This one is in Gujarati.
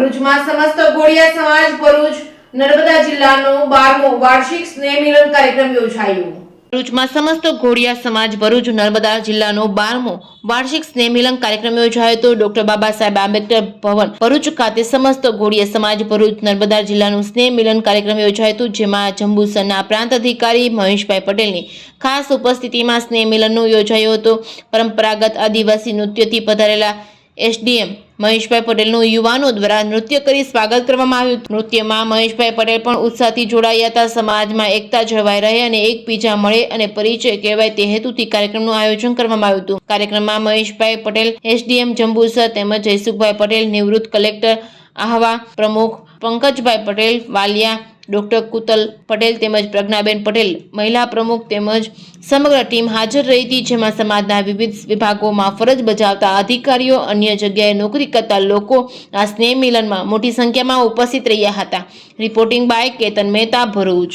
ભરૂચમાં સમસ્ત ઘોડિયા સમાજ ભરૂચ નર્મદા જિલ્લાનો 12મો વાર્ષિક સ્નેહ મિલન કાર્યક્રમ યોજાયો। ભરૂચમાં સમસ્ત ઘોડિયા સમાજ ભરૂચ નર્મદા જિલ્લાનો 12મો વાર્ષિક સ્નેહ મિલન કાર્યક્રમ યોજાયો હતો। ડોક્ટર બાબા સાહેબ આંબેડકર ભવન ભરૂચ ખાતે સમસ્ત ઘોડિયા સમાજ ભરૂચ નર્મદા જિલ્લાનું સ્નેહ મિલન કાર્યક્રમ યોજાયો હતો, જેમાં જંબુસરના પ્રાંત અધિકારી મહેશભાઈ પટેલની ખાસ ઉપસ્થિતિમાં સ્નેહ મિલનનો યોજાયો હતો। પરંપરાગત આદિવાસી નૃત્યથી પધારેલા એસડીએમ મહેશભાઈ પટેલનું યુવાનો દ્વારા નૃત્ય કરી સ્વાગત કરવામાં આવ્યું। નૃત્યમાં મહેશભાઈ પટેલ પણ ઉત્સાહથી જોડાયા હતા। સમાજમાં એકતા જળવાઈ રહે અને એકબીજા મળે અને પરિચય કહેવાય તે હેતુથી કાર્યક્રમનું આયોજન કરવામાં આવ્યું હતું। કાર્યક્રમમાં મહેશભાઈ પટેલ એસડીએમ જંબુસર તેમજ જયસુખભાઈ પટેલ નિવૃત્ત કલેક્ટર આહવા પ્રમુખ પંકજભાઈ પટેલ વાલિયા, ડોક્ટર કુતલ પટેલ તેમજ પ્રજ્ઞાબેન પટેલ મહિલા પ્રમુખ તેમજ સમગ્ર ટીમ હાજર રહી હતી, જેમાં સમાજના વિવિધ વિભાગોમાં ફરજ બજાવતા અધિકારીઓ, અન્ય જગ્યાએ નોકરી કરતા લોકો આ સ્નેહ મિલનમાં મોટી સંખ્યામાં ઉપસ્થિત રહ્યા હતા। Reporting by Ketan Mehta, Bharuch.